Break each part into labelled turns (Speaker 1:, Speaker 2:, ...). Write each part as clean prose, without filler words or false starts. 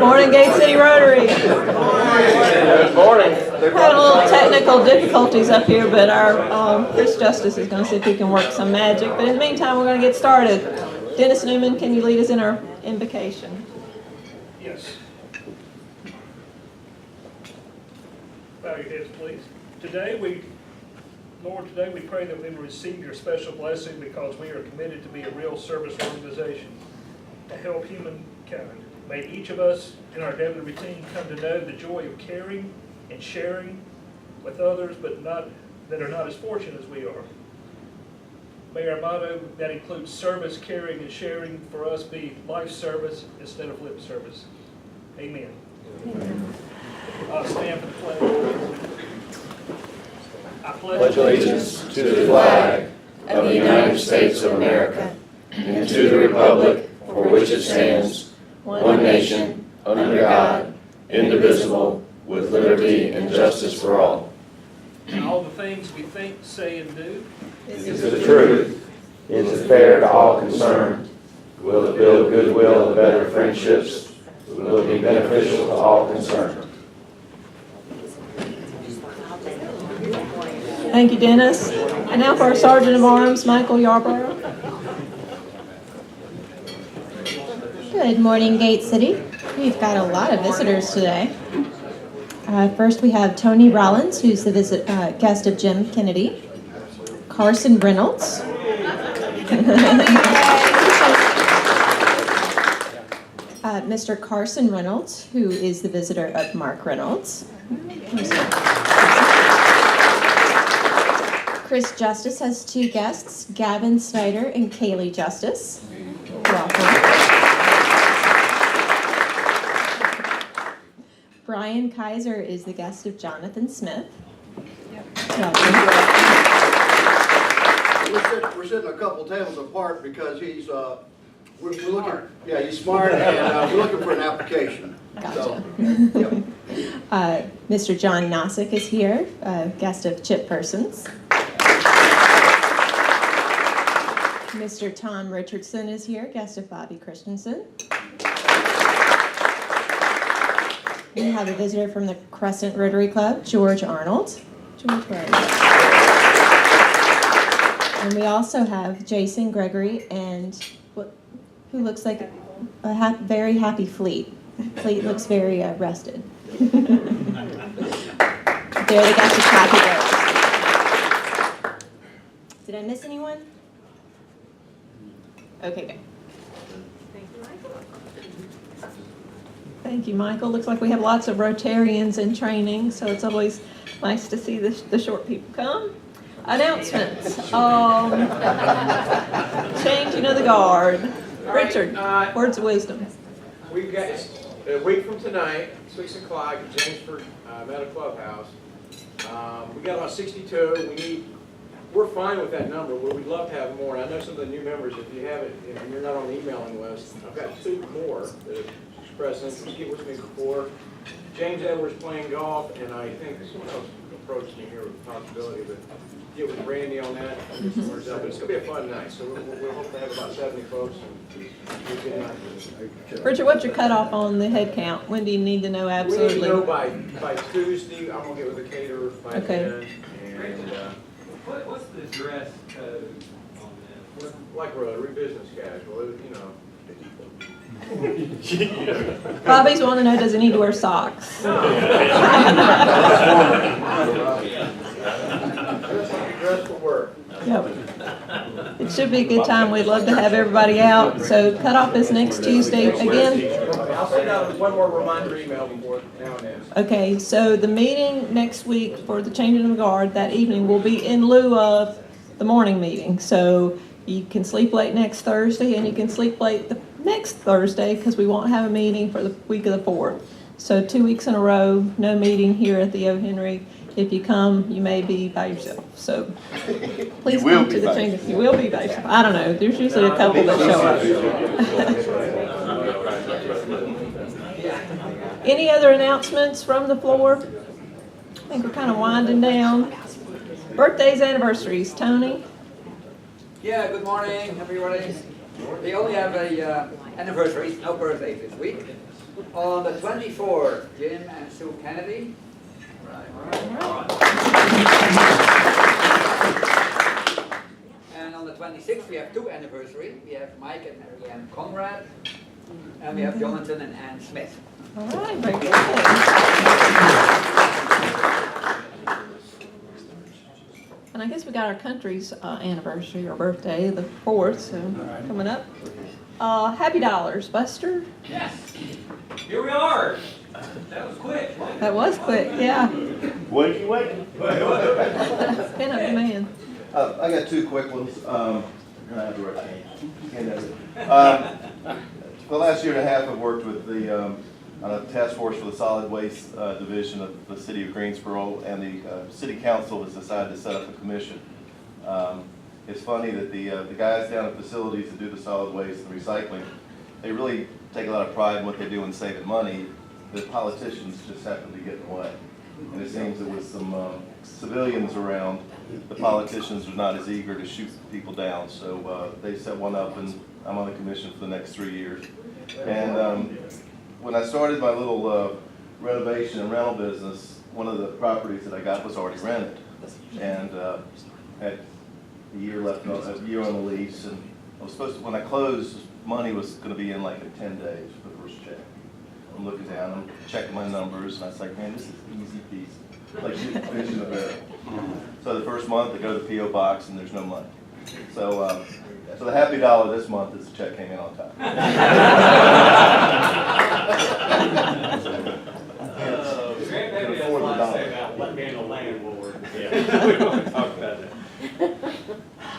Speaker 1: Morning, Gate City Rotary.
Speaker 2: Good morning.
Speaker 1: We're having a little technical difficulties up here, but our Chris Justice is going to see if he can work some magic. But in the meantime, we're going to get started. Dennis Newman, can you lead us in our invocation?
Speaker 3: Yes. Bow your heads, please. Lord, today we pray that we will receive your special blessing because we are committed to be a real service organization to help humankind. May each of us in our daily routine come to know the joy of caring and sharing with others, but that are not as fortunate as we are. May our motto that includes service, caring, and sharing for us be life service instead of lip service. Amen. Stand for the pledge. I
Speaker 2: Pledge allegiance to the flag of the United States of America and to the republic for which it stands, one nation, under God, indivisible, with liberty and justice for all.
Speaker 3: And all the things we think, say, and do
Speaker 2: Is the truth. Is it fair to all concerned? Will it build goodwill and better friendships? Will it be beneficial to all concerned?
Speaker 1: Thank you, Dennis. And now for our Sergeant of Arms, Michael Yarborough.
Speaker 4: Good morning, Gate City. We've got a lot of visitors today. First, we have Tony Rollins, who's the guest of Jim Kennedy. Carson Reynolds. Mr. Carson Reynolds, who is the visitor of Mark Reynolds. Chris Justice has two guests, Gavin Snyder and Kaylee Justice. Welcome. Brian Kaiser is the guest of Jonathan Smith. Welcome.
Speaker 5: We're sitting a couple tables apart because he's we're looking. Yeah, he's smart, and we're looking for an application.
Speaker 4: Gotcha.
Speaker 5: So, yep.
Speaker 4: Mr. John Nossick is here, guest of Chip Persons. Mr. Tom Richardson is here, guest of Bobby Christensen. We have a visitor from the Crescent Rotary Club, George Arnold. George, where are you? And we also have Jason Gregory and who looks like a very happy Fleet. Fleet looks very rested. There they got the happy birds. Did I miss anyone? Okay, good.
Speaker 1: Thank you, Michael. Looks like we have lots of Rotarians in training, so it's always nice to see the short people come. Announcements. Changing of the guard. Richard, words of wisdom.
Speaker 6: We've got a week from tonight, 6 o'clock at Jamesford Meadow Clubhouse. We got about 62. We're fine with that number. We'd love to have more. I know some of the new members, if you have it and you're not on the emailing list, I've got 2 more that have expressed interest. Get with me before. James Edwards playing golf, and I think someone else approached me here with a possibility, but get with Randy on that. But it's going to be a fun night, so we'll hope to have about 70 folks.
Speaker 1: Richard, what's your cutoff on the head count? When do you need to know absolutely?
Speaker 6: We need to know by Tuesday. I'm going to get with the caterer by then. And,
Speaker 7: what's the dress code on this?
Speaker 6: like Rotary, business casual, you know.
Speaker 1: Bobby's wanting to know, does he need to wear socks?
Speaker 6: Dress for work.
Speaker 1: Yep. It should be a good time. We'd love to have everybody out. So cutoff is next Tuesday again.
Speaker 6: I'll send out one more reminder email before now and then.
Speaker 1: Okay, so the meeting next week for the changing of the guard that evening will be in lieu of the morning meeting. So you can sleep late next Thursday and you can sleep late the next Thursday because we won't have a meeting for the week of the 4th. So 2 weeks in a row, no meeting here at the O. Henry. If you come, you may be by yourself. So please come to the change. You will be by yourself. I don't know. There's usually a couple that show up. Any other announcements from the floor? I think we're kind of winding down. Birthdays, anniversaries. Tony?
Speaker 7: Yeah, good morning. Happy birthday.
Speaker 8: We only have a anniversary, no birthdays this week. On the 24th, Jim and Sue Kennedy. And on the 26th, we have two anniversaries. We have Mike and Marianne Conrad. And we have Jonathan and Ann Smith.
Speaker 1: All right, very good. And I guess we got our country's anniversary or birthday, the 4th, so coming up. Happy Dollars, Buster.
Speaker 7: Yes, here we are. That was quick.
Speaker 1: That was quick, yeah.
Speaker 9: Wakey, wakey.
Speaker 1: Pin up the man.
Speaker 9: I got two quick ones. Can I have the right hand? For the last year and a half, I've worked with the task force for the solid waste division of the city of Greensboro, and the city council has decided to set up a commission. It's funny that the guys down at facilities that do the solid waste and recycling, they really take a lot of pride in what they do in saving money. The politicians just happen to get in the way. And it seems that with some civilians around, the politicians are not as eager to shoot people down. So they set one up, and I'm on the commission for the next 3 years. And when I started my little renovation and rental business, one of the properties that I got was already rented, and had a year left, a year on the lease. And I was supposed to, when I closed, money was going to be in like in 10 days for the first check. I'm looking down, I'm checking my numbers, and I was like, man, this is easy peasy, like fish in a barrel. So the first month, I go to the P.O. box, and there's no money. So, so the happy dollar this month is the check came in on time.
Speaker 7: Grandbaby has a lot to say about what being a landlord. Yeah, we don't want to talk about that.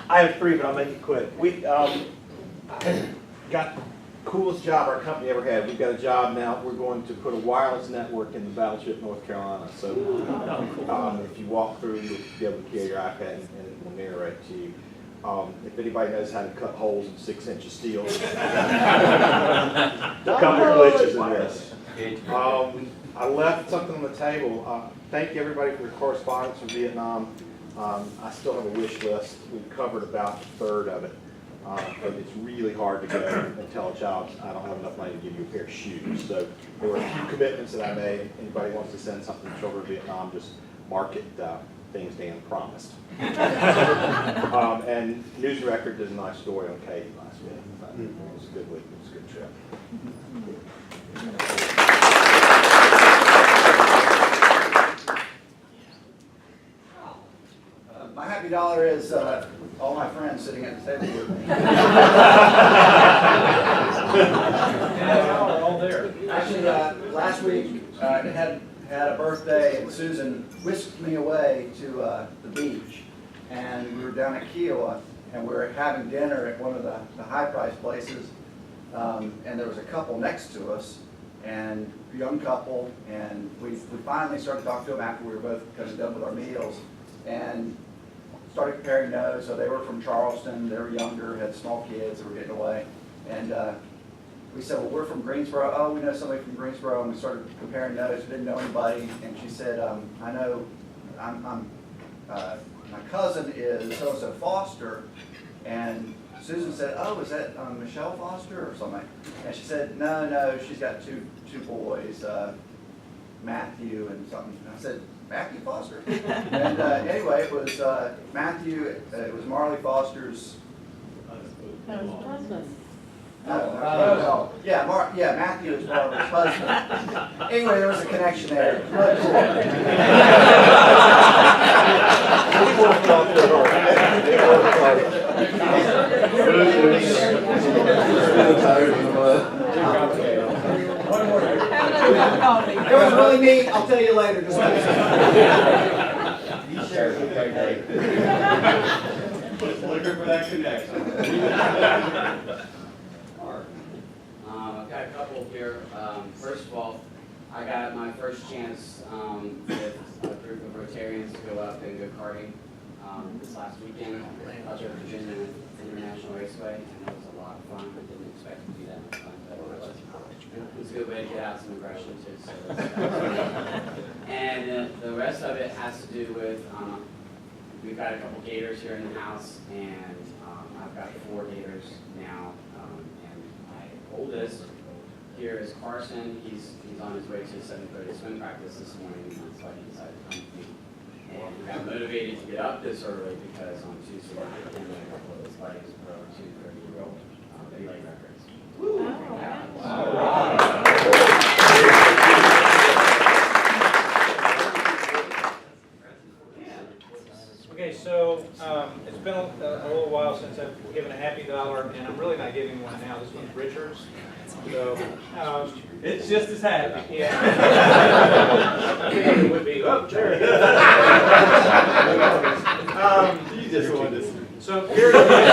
Speaker 10: I have three, but I'll make it quick. We got the coolest job our company ever had. We've got a job now. We're going to put a wireless network in the Battleship, North Carolina. So if you walk through, you'll be able to carry your iPad and it will narrate to you. If anybody knows how to cut holes in 6-inch steel, a couple of glitches in this. I left something on the table. Thank you everybody for your correspondence from Vietnam. I still have a wish list. We've covered about a third of it. But it's really hard to go and tell a child, I don't have enough money to give you a pair of shoes. So there were a few commitments that I made. Anybody wants to send something to children in Vietnam, just mark it things Dan promised. And News and Record did a nice story on Katie last week. It was a good week. It was a good trip.
Speaker 5: My happy dollar is all my friends sitting at the table with me.
Speaker 7: All there.
Speaker 5: Actually, last week I had a birthday, and Susan whisked me away to the beach, and we were down at Kiowa, and we were having dinner at one of the high-priced places, and there was a couple next to us, and a young couple, and we finally started talking to them after we were both kind of done with our meals, and started comparing notes. So they were from Charleston, they were younger, had small kids, they were getting away. And we said, well, we're from Greensboro. Oh, we know somebody from Greensboro. And we started comparing notes, didn't know anybody. And she said, I know, my cousin is so-and-so Foster. And Susan said, oh, is that Michelle Foster or something? And she said, no, she's got two boys, Matthew and something. And I said, Matthew Foster? And anyway, it was Matthew, it was Marley Foster's. No. Yeah, Matthew is Barbara's husband. Anyway, there was a connection there. It was really neat. I'll tell you later. Just
Speaker 7: Looking for that connection.
Speaker 11: I've got a couple here. First of all, I got my first chance with a group of Rotarians to go up and go karting this last weekend out there at Virginia International Raceway, and it was a lot of fun. I didn't expect it to be that much fun, but it was a good way to get out some aggression too. So and the rest of it has to do with we've got a couple gators here in the house, and I've I've got 4 gators now, and my oldest here is Carson. He's on his way to 7:30 swim practice this morning, so he decided to come with me. And we got motivated to get up this early because on Tuesday night, we had a couple of his buddies broke 2 30-year-old relay records.
Speaker 12: Okay, so it's been a little while since I've given a happy dollar, and I'm really not giving one now. This one's Richard's. So
Speaker 7: It's just as happy.
Speaker 12: yeah, it would be. Oh, there it is.
Speaker 9: You just wanted to.
Speaker 12: So periodically,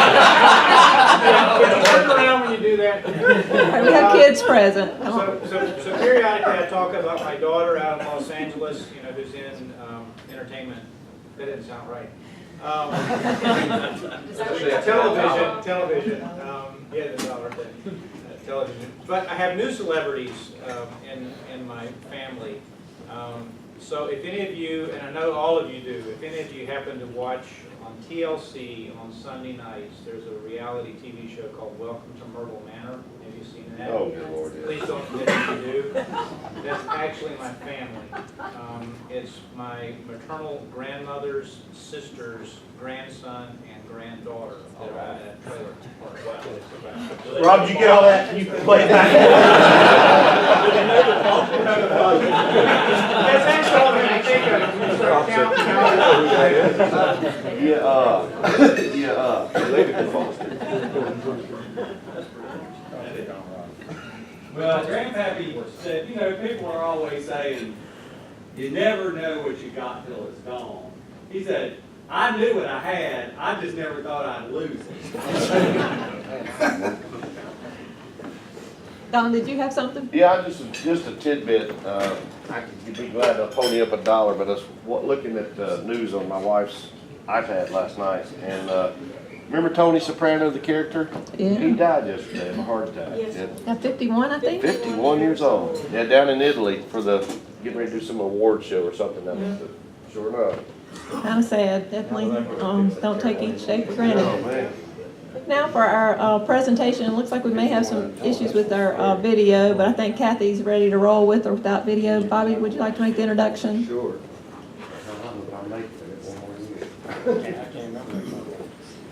Speaker 12: turn around when you do that.
Speaker 1: All right, we have kids present. Come on.
Speaker 12: So periodically I talk about my daughter out in Los Angeles, who's in entertainment. That didn't sound right. Television. Yeah, the dollar thing. Television. But I have new celebrities in my family. So if any of you, and I know all of you do, if any of you happen to watch on TLC on Sunday nights, there's a reality TV show called Welcome to Myrtle Manor. Have you seen that?
Speaker 2: Oh, good Lord, yes.
Speaker 12: Please don't forget if you do. That's actually my family. It's my maternal grandmother's sister's grandson and granddaughter that are in that trailer park.
Speaker 10: Rob, did you get all that? Can you play that?
Speaker 12: That's actually all I think of it when you start counting.
Speaker 7: Well, Grandpappy said, people are always saying, you never know what you got till it's gone. He said, I knew what I had, I just never thought I'd lose it.
Speaker 1: Don, did you have something?
Speaker 2: Yeah, just a tidbit. I could be glad to pony up a dollar, but I was looking at the news on my wife's iPad last night, and remember Tony Soprano, the character?
Speaker 1: Yeah.
Speaker 2: He died yesterday of a heart attack.
Speaker 1: Got 51, I think?
Speaker 2: 51 years old. Yeah, down in Italy for getting ready to do some award show or something. Sure enough.
Speaker 1: Kind of sad. Definitely don't take each day for granted.
Speaker 2: Oh, man.
Speaker 1: Now for our presentation, it looks like we may have some issues with our video, but I think Kathy's ready to roll with or without video. Bobby, would you like to make the introduction?
Speaker 2: Sure.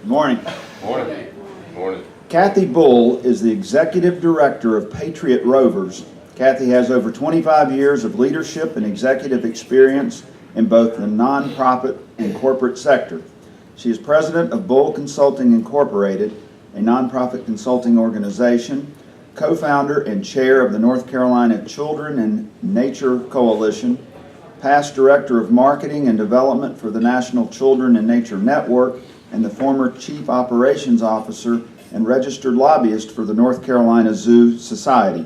Speaker 13: Morning.
Speaker 2: Morning. Morning.
Speaker 13: Kathy Bull is the Executive Director of Patriot Rovers. Kathy has over 25 years of leadership and executive experience in both the nonprofit and corporate sector. She is president of Bull Consulting Incorporated, a nonprofit consulting organization, co-founder and chair of the North Carolina Children and Nature Coalition, past director of marketing and development for the National Children and Nature Network, and the former chief operations officer and registered lobbyist for the North Carolina Zoo Society.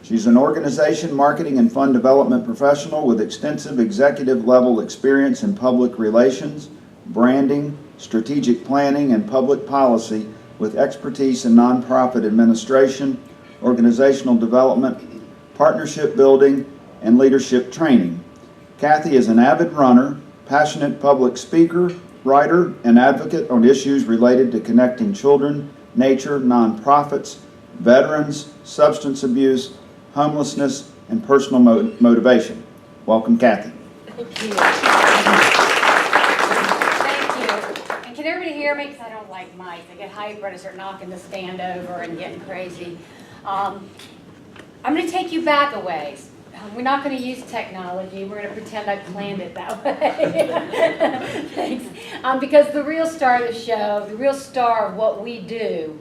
Speaker 13: She's an organization marketing and fund development professional with extensive executive level experience in public relations, branding, strategic planning, and public policy with expertise in nonprofit administration, organizational development, partnership building, and leadership training. Kathy is an avid runner, passionate public speaker, writer, and advocate on issues related to connecting children, nature, nonprofits, veterans, substance abuse, homelessness, and personal motivation. Welcome, Kathy.
Speaker 14: Thank you. And can everybody hear me? Because I don't like mics. I get hyper and I start knocking the stand over and getting crazy. I'm going to take you back a ways. We're not going to use technology. We're going to pretend I planned it that way. Thanks. Because the real star of the show, the real star of what we do,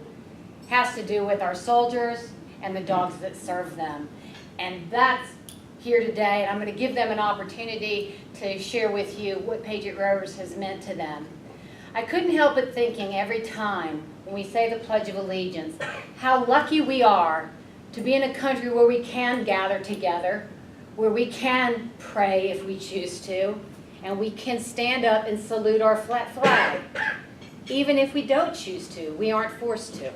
Speaker 14: has to do with our soldiers and the dogs that serve them. And that's here today, and I'm going to give them an opportunity to share with you what Patriot Rovers has meant to them. I couldn't help but thinking every time when we say the Pledge of Allegiance, how lucky we are to be in a country where we can gather together, where we can pray if we choose to, and we can stand up and salute our flag. Even if we don't choose to, we aren't forced to.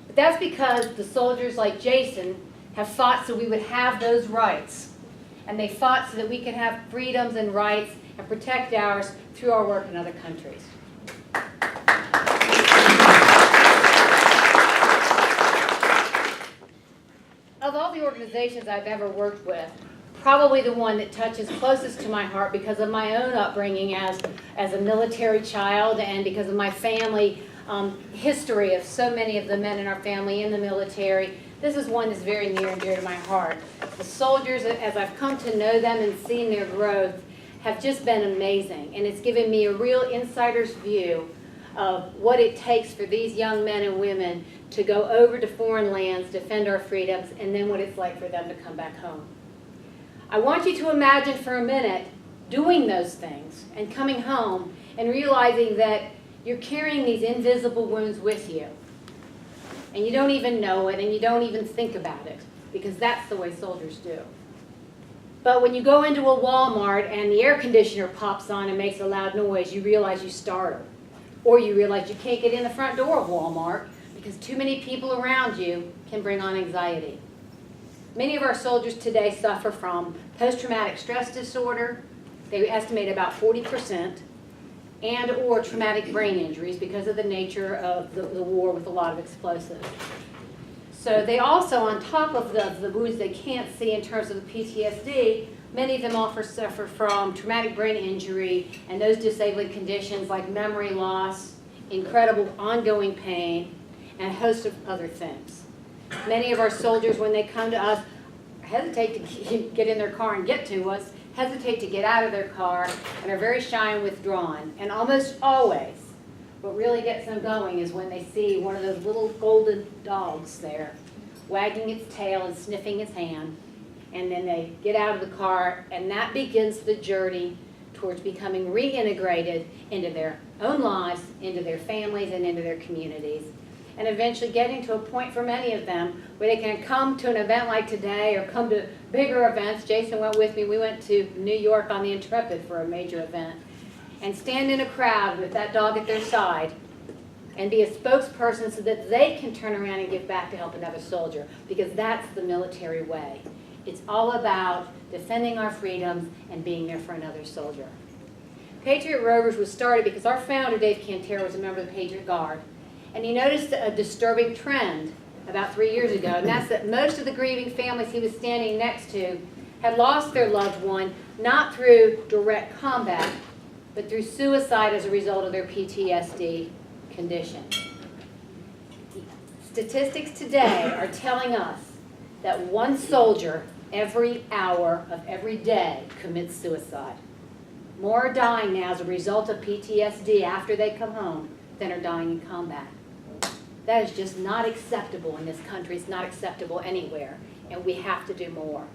Speaker 14: But that's because the soldiers like Jason have fought so we would have those rights. And they fought so that we can have freedoms and rights and protect ours through our work in other countries. all the organizations I've ever worked with, probably the one that touches closest to my heart because of my own upbringing as a military child and because of my family history of so many of the men in our family in the military. This is one that's very near and dear to my heart. The soldiers, as I've come to know them and seen their growth, have just been amazing. And it's given me a real insider's view of what it takes for these young men and women to go over to foreign lands, defend our freedoms, and then what it's like for them to come back home. I want you to imagine for a minute doing those things and coming home and realizing that you're carrying these invisible wounds with you. And you don't even know it, and you don't even think about it, because that's the way soldiers do. But when you go into a Walmart and the air conditioner pops on and makes a loud noise, you realize you startled. Or you realize you can't get in the front door of Walmart because too many people around you can bring on anxiety. Many of our soldiers today suffer from post-traumatic stress disorder. They estimate about 40%, and or traumatic brain injuries because of the nature of the war with a lot of explosives. So they also, on top of the wounds they can't see in terms of the PTSD, many of them also suffer from traumatic brain injury and those disabling conditions like memory loss, incredible ongoing pain, and a host of other things. Many of our soldiers, when they come to us, hesitate to get in their car and get to us, hesitate to get out of their car, and are very shy and withdrawn. And almost always, what really gets them going is when they see one of those little golden dogs there, wagging its tail and sniffing its hand, and then they get out of the car, and that begins the journey towards becoming reintegrated into their own lives, into their families, and into their communities. And eventually getting to a point for many of them where they can come to an event like today or come to bigger events. Jason went with me. We went to New York on the Intrepid for a major event. And stand in a crowd with that dog at their side and be a spokesperson so that they can turn around and give back to help another soldier, because that's the military way. It's all about defending our freedoms and being there for another soldier. Patriot Rovers was started because our founder, Dave Cantera, was a member of the Patriot Guard. And he noticed a disturbing trend about 3 years ago, and that's that most of the grieving families he was standing next to had lost their loved one, not through direct combat, but through suicide as a result of their PTSD condition. Statistics today are telling us that one soldier every hour of every day commits suicide. More are dying now as a result of PTSD after they come home than are dying in combat. That is just not acceptable in this country. It's not acceptable anywhere, and we have to do more.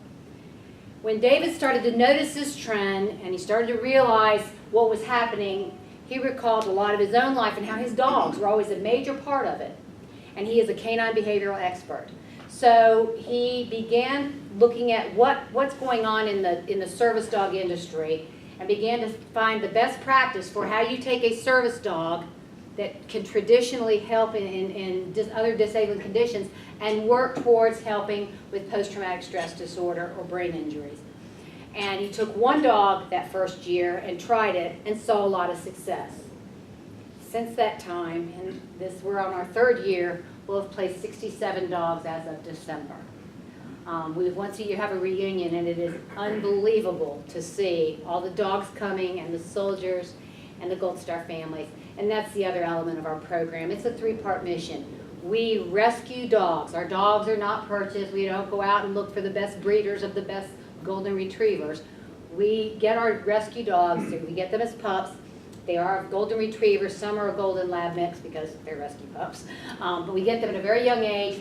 Speaker 14: When David started to notice this trend and he started to realize what was happening, he recalled a lot of his own life and how his dogs were always a major part of it. And he is a canine behavioral expert. So he began looking at what's going on in the service dog industry and began to find the best practice for how you take a service dog that can traditionally help in other disabling conditions and work towards helping with post-traumatic stress disorder or brain injuries. And he took one dog that first year and tried it and saw a lot of success. Since that time, and we're on our third year, we'll have placed 67 dogs as of December. We once a year have a reunion, and it is unbelievable to see all the dogs coming and the soldiers and the Gold Star families. And that's the other element of our program. It's a three-part mission. We rescue dogs. Our dogs are not purchased. We don't go out and look for the best breeders of the best golden retrievers. We get our rescue dogs. We get them as pups. They are golden retrievers. Some are a golden lab mix because they're rescue pups. But we get them at a very young age.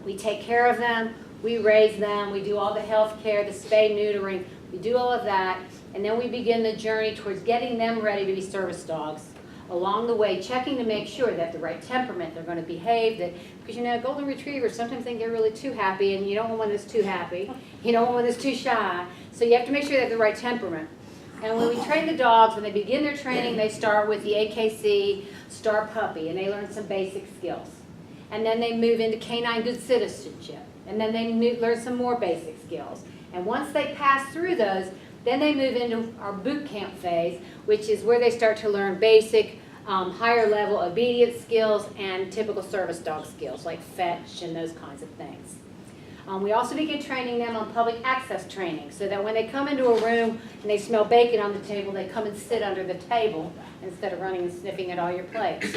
Speaker 14: We take care of them. We raise them. We do all the health care, the spay, neutering. We do all of that. And then we begin the journey towards getting them ready to be service dogs. Along the way, checking to make sure that the right temperament, they're going to behave, because you know, golden retrievers sometimes think they're really too happy, and you don't want one that's too happy. You don't want one that's too shy. So you have to make sure they have the right temperament. And when we train the dogs, when they begin their training, they start with the AKC Star Puppy, and they learn some basic skills. And then they move into canine good citizenship, and then they learn some more basic skills. And once they pass through those, then they move into our boot camp phase, which is where they start to learn basic, higher level obedience skills and typical service dog skills like fetch and those kinds of things. We also begin training them on public access training, so that when they come into a room and they smell bacon on the table, they come and sit under the table instead of running and sniffing at all your plates.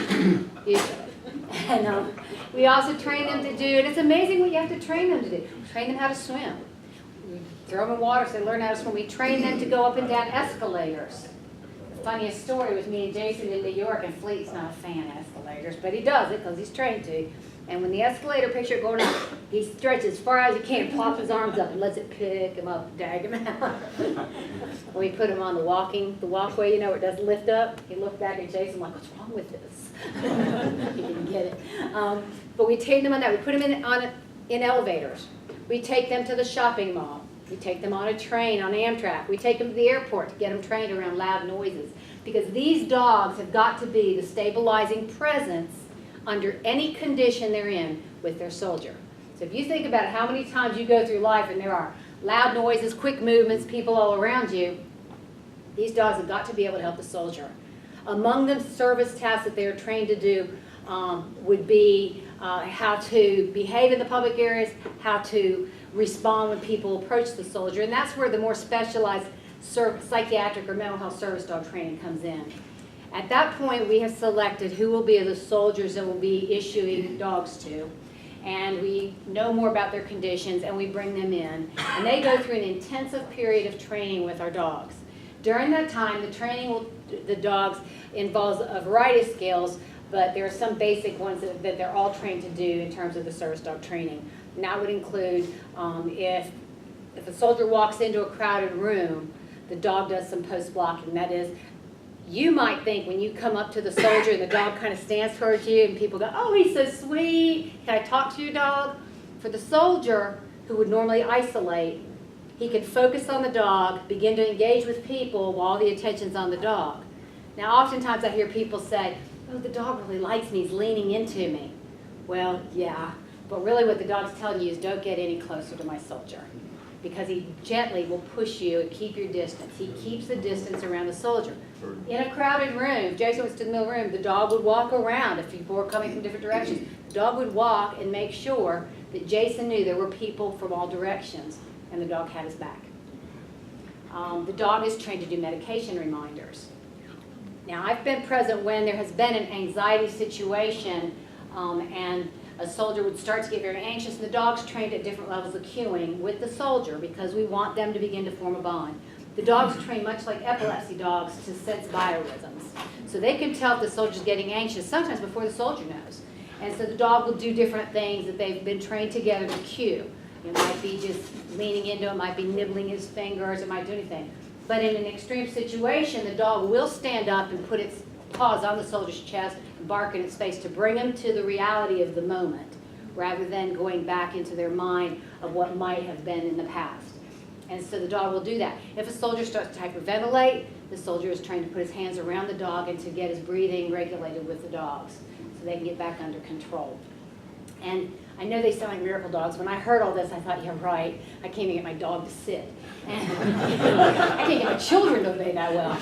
Speaker 14: And we also train them to do, and it's amazing what you have to train them to do. Train them how to swim. We throw them in water so they learn how to swim. We train them to go up and down escalators. The funniest story was me and Jason in New York, and Fleet's not a fan of escalators, but he does it because he's trained to. And when the escalator picks up going up, he stretches as far as he can, plops his arms up, and lets it pick him up, drag him out. When we put him on the walkway, you know, where it does lift up, he looked back at Jason like, what's wrong with this? He didn't get it. But we train them on that. We put them in elevators. We take them to the shopping mall. We take them on a train, on Amtrak. We take them to the airport to get them trained around loud noises. Because these dogs have got to be the stabilizing presence under any condition they're in with their soldier. So if you think about how many times you go through life and there are loud noises, quick movements, people all around you, these dogs have got to be able to help the soldier. Among the service tasks that they're trained to do would be how to behave in the public areas, how to respond when people approach the soldier, and that's where the more specialized psychiatric or mental health service dog training comes in. At that point, we have selected who will be the soldiers that we'll be issuing dogs to, and we know more about their conditions, and we bring them in, and they go through an intensive period of training with our dogs. During that time, the training the dogs involves a variety of skills, but there are some basic ones that they're all trained to do in terms of the service dog training. And that would include if a soldier walks into a crowded room, the dog does some post-blocking. That is, you might think when you come up to the soldier and the dog kind of stands towards you and people go, oh, he's so sweet, can I talk to your dog? For the soldier who would normally isolate, he can focus on the dog, begin to engage with people while the attention's on the dog. Now, oftentimes I hear people say, oh, the dog really likes me, he's leaning into me. Well, yeah, but really what the dog's telling you is don't get any closer to my soldier, because he gently will push you and keep your distance. He keeps the distance around the soldier. In a crowded room, if Jason was to the middle of the room, the dog would walk around. If people were coming from different directions, the dog would walk and make sure that Jason knew there were people from all directions, and the dog had his back. The dog is trained to do medication reminders. Now, I've been present when there has been an anxiety situation and a soldier would start to get very anxious, and the dog's trained at different levels of cueing with the soldier because we want them to begin to form a bond. The dog's trained much like epilepsy dogs to sense biorhythms. So they can tell if the soldier's getting anxious sometimes before the soldier knows. And so the dog will do different things that they've been trained together to cue. It might be just leaning into it, might be nibbling his fingers, it might do anything. But in an extreme situation, the dog will stand up and put its paws on the soldier's chest and bark in its face to bring them to the reality of the moment, rather than going back into their mind of what might have been in the past. And so the dog will do that. If a soldier starts to hyperventilate, the soldier is trained to put his hands around the dog and to get his breathing regulated with the dogs so they can get back under control. And I know they sound like miracle dogs. When I heard all this, I thought, yeah, right. I can't even get my dog to sit. And I can't get my children to obey that well.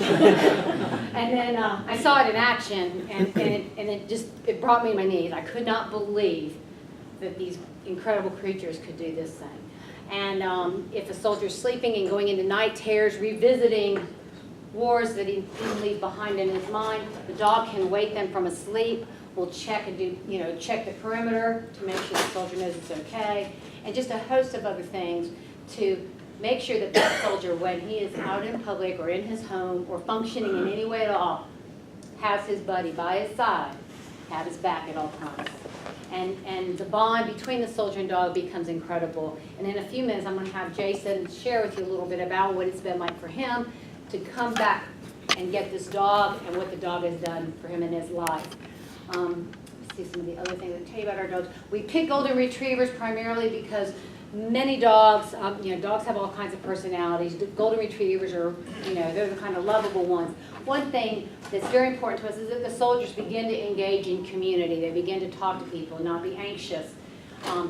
Speaker 14: And then I saw it in action, and it brought me to my knees. I could not believe that these incredible creatures could do this thing. And if a soldier's sleeping and going into night terrors, revisiting wars that he didn't leave behind in his mind, the dog can wake them from a sleep. We'll check and do, check the perimeter to make sure the soldier knows it's okay, and just a host of other things to make sure that that soldier, when he is out in public or in his home or functioning in any way at all, has his buddy by his side, have his back at all times. And the bond between the soldier and dog becomes incredible. And in a few minutes, I'm going to have Jason share with you a little bit about what it's been like for him to come back and get this dog and what the dog has done for him in his life. Let's see some of the other things I tell you about our dogs. We pick golden retrievers primarily because many dogs, dogs have all kinds of personalities. The golden retrievers are, they're the kind of lovable ones. One thing that's very important to us is that the soldiers begin to engage in community. They begin to talk to people and not be anxious.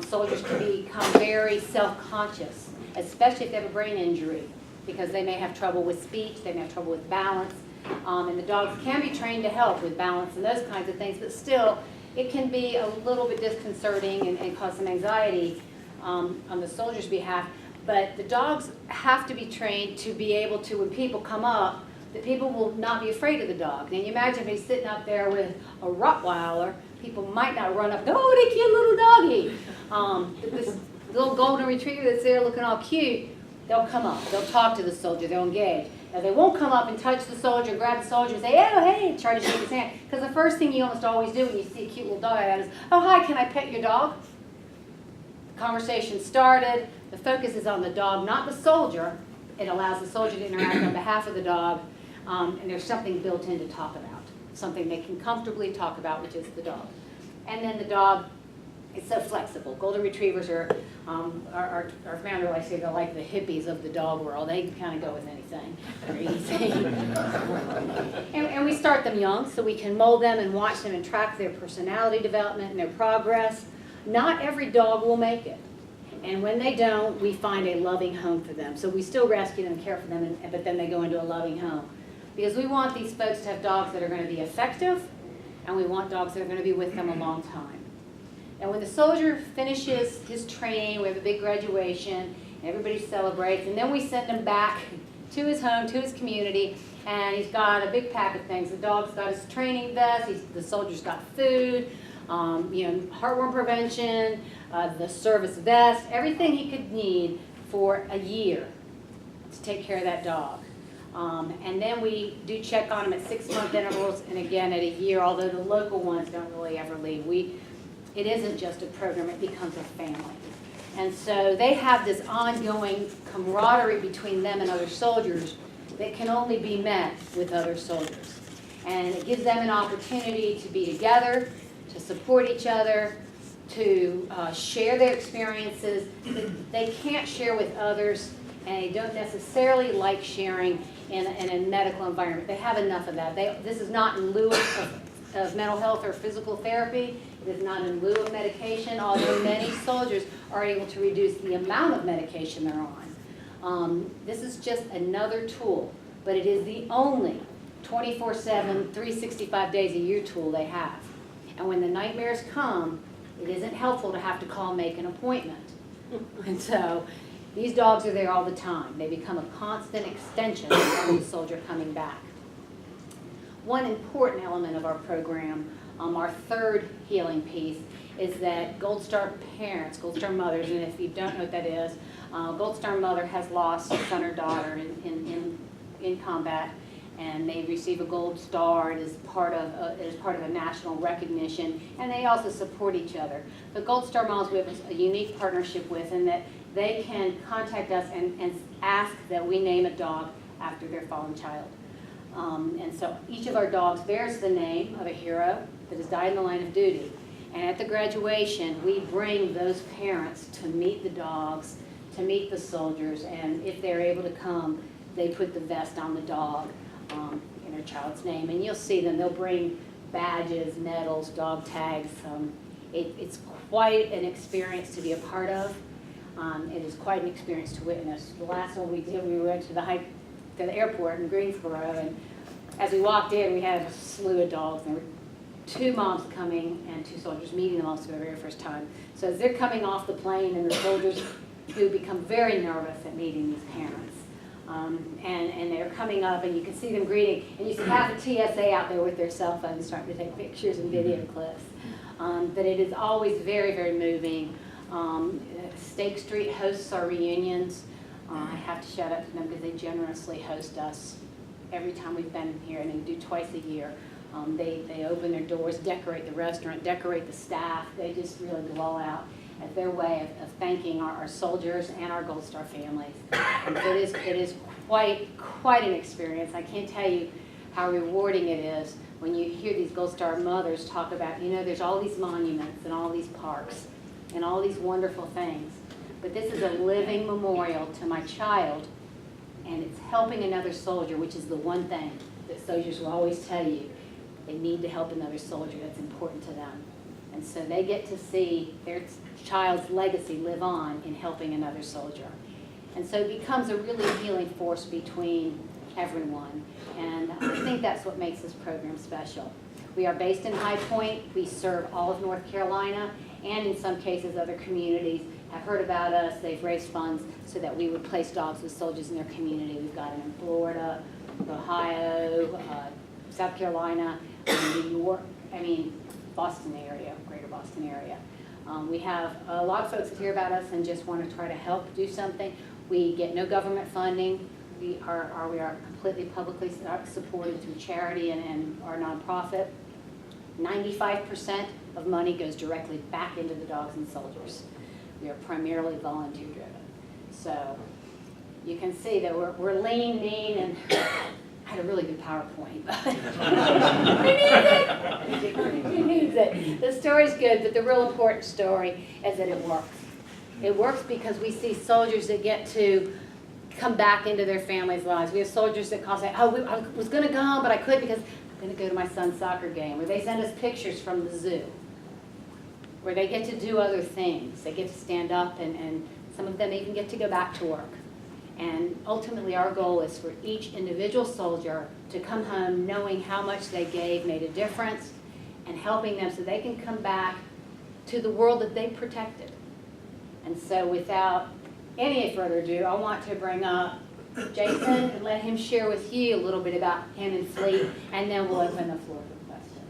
Speaker 14: Soldiers can become very self-conscious, especially if they have a brain injury, because they may have trouble with speech, they may have trouble with balance. And the dogs can be trained to help with balance and those kinds of things, but still, it can be a little bit disconcerting and cause some anxiety on the soldiers' behalf, but the dogs have to be trained to be able to, when people come up, that people will not be afraid of the dog. Now you imagine if he's sitting up there with a Rottweiler, people might not run up and go, oh, the cute little doggy. This little golden retriever that's there looking all cute, they'll come up, they'll talk to the soldier, they'll engage. Now they won't come up and touch the soldier, grab the soldier and say, oh, hey, try to shake his hand. Because the first thing you almost always do when you see a cute little dog like that is, oh, hi, can I pet your dog? The conversation started, the focus is on the dog, not the soldier. It allows the soldier to interact on behalf of the dog, and there's something built in to talk about, something they can comfortably talk about, which is the dog. And then the dog is so flexible. Golden retrievers are, our founder likes to say they're like the hippies of the dog world. They can kind of go with anything. They're easy. and we start them young so we can mold them and watch them and track their personality development and their progress. Not every dog will make it. And when they don't, we find a loving home for them. So we still rescue them, care for them, but then they go into a loving home. Because we want these folks to have dogs that are going to be effective, and we want dogs that are going to be with them a long time. And when the soldier finishes his training, we have a big graduation, and everybody celebrates, and then we send him back to his home, to his community, and he's got a big pack of things. The dog's got his training vest, the soldier's got food, heartworm prevention, the service vest, everything he could need for a year to take care of that dog. And then we do check on him at 6-month intervals and again at a year, although the local ones don't really ever leave. It isn't just a program, it becomes a family. And so they have this ongoing camaraderie between them and other soldiers that can only be met with other soldiers. And it gives them an opportunity to be together, to support each other, to share their experiences that they can't share with others, and they don't necessarily like sharing in a medical environment. They have enough of that. This is not in lieu of mental health or physical therapy. It is not in lieu of medication, although many soldiers are able to reduce the amount of medication they're on. This is just another tool, but it is the only 24/7, 365 days a year tool they have. And when the nightmares come, it isn't helpful to have to call and make an appointment. And so these dogs are there all the time. They become a constant extension of the soldier coming back. One important element of our program, our third healing piece, is that Gold Star parents, Gold Star mothers, and if you don't know what that is, Gold Star mother has lost a son or daughter in combat, and they receive a Gold Star. It is part of a national recognition, and they also support each other. The Gold Star moms we have a unique partnership with, in that they can contact us and ask that we name a dog after their fallen child. And so each of our dogs bears the name of a hero that has died in the line of duty. And at the graduation, we bring those parents to meet the dogs, to meet the soldiers, and if they're able to come, they put the vest on the dog in their child's name. And you'll see them. They'll bring badges, medals, dog tags. It's quite an experience to be a part of. It is quite an experience to witness. The last one we did, we went to the airport in Greensboro, and as we walked in, we had a slew of dogs. There were 2 moms coming and 2 soldiers meeting them all for the very first time. So as they're coming off the plane, and the soldiers who become very nervous at meeting these parents. And they're coming up, and you can see them greeting, and you see half the TSA out there with their cell phones starting to take pictures and video clips. But it is always very, very moving. Stake Street hosts our reunions. I have to shout out to them because they generously host us every time we've been here, and they do twice a year. They open their doors, decorate the restaurant, decorate the staff. They just really blow out as their way of thanking our soldiers and our Gold Star families. And so it is quite an experience. I can't tell you how rewarding it is when you hear these Gold Star mothers talk about, there's all these monuments and all these parks and all these wonderful things. But this is a living memorial to my child, and it's helping another soldier, which is the one thing that soldiers will always tell you. They need to help another soldier. That's important to them. And so they get to see their child's legacy live on in helping another soldier. And so it becomes a really healing force between everyone. And I think that's what makes this program special. We are based in High Point. We serve all of North Carolina, and in some cases other communities. have heard about us. They've raised funds so that we would place dogs with soldiers in their community. We've got them in Florida, Ohio, South Carolina, New York, Boston area, greater Boston area. We have a lot of folks that hear about us and just want to try to help do something. We get no government funding. We are completely publicly supported through charity and our nonprofit. 95% of money goes directly back into the dogs and soldiers. We are primarily volunteer driven. So you can see that we're lean, mean, and I had a really good PowerPoint. Who needs it? The story's good, but the real important story is that it works. It works because we see soldiers that get to come back into their families' lives. We have soldiers that call say, oh, I was going to go home, but I couldn't because I'm going to go to my son's soccer game. Or they send us pictures from the zoo where they get to do other things. They get to stand up, and some of them even get to go back to work. And ultimately, our goal is for each individual soldier to come home knowing how much they gave made a difference and helping them so they can come back to the world that they protected. And so without any further ado, I want to bring up Jason and let him share with you a little bit about him and Fleet, and then we'll open the floor for questions.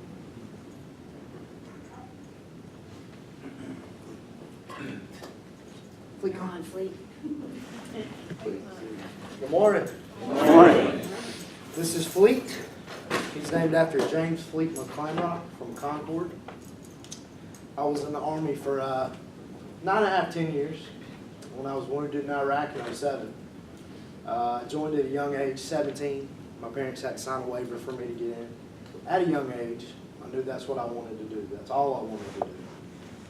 Speaker 14: Fleet, come on, Fleet.
Speaker 15: Good morning.
Speaker 13: Good morning.
Speaker 15: This is Fleet. He's named after James Fleet McClintock from Concord. I was in the Army for 9.5, 10 years. When I was wounded in Iraq in 07. I joined at a young age, 17. My parents had to sign a waiver for me to get in. At a young age, I knew that's what I wanted to do. That's all I wanted to do.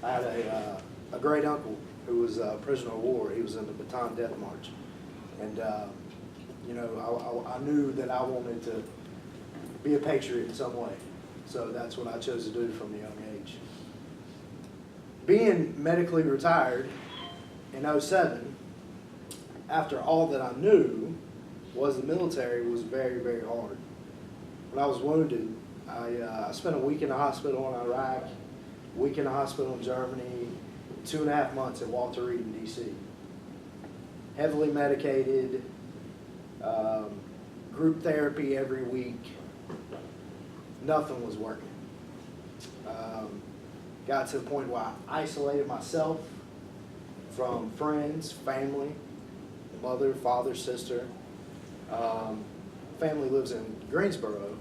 Speaker 15: I had a great uncle who was a prisoner of war. He was in the Bataan Death March. And, I knew that I wanted to be a patriot in some way. So that's what I chose to do from a young age. Being medically retired in 07, after all that I knew was the military was very, very hard. When I was wounded, I spent a week in the hospital in Iraq, a week in the hospital in Germany, 2.5 months at Walter Reed in D.C. Heavily medicated, group therapy every week. Nothing was working. Got to the point where I isolated myself from friends, family, mother, father, sister. Family lives in Greensboro.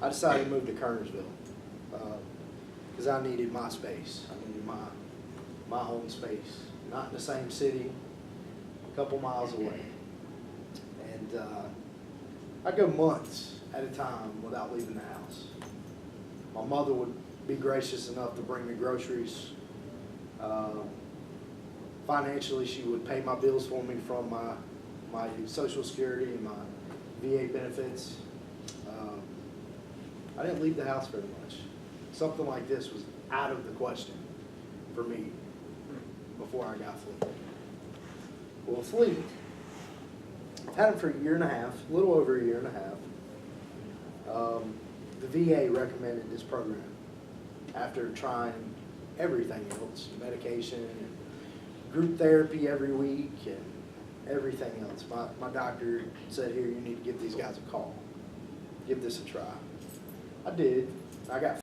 Speaker 15: I decided to move to Kernersville because I needed my space. I needed my own space. Not in the same city, a couple miles away. And I'd go months at a time without leaving the house. My mother would be gracious enough to bring me groceries. Financially, she would pay my bills for me from my Social Security and my VA benefits. I didn't leave the house very much. Something like this was out of the question for me before I got Fleet. Well, Fleet, I've had him for 1.5 years, a little over 1.5 years. The VA recommended this program after trying everything else, medication, and group therapy every week, and everything else. My doctor said, here, you need to give these guys a call. Give this a try. I did. I got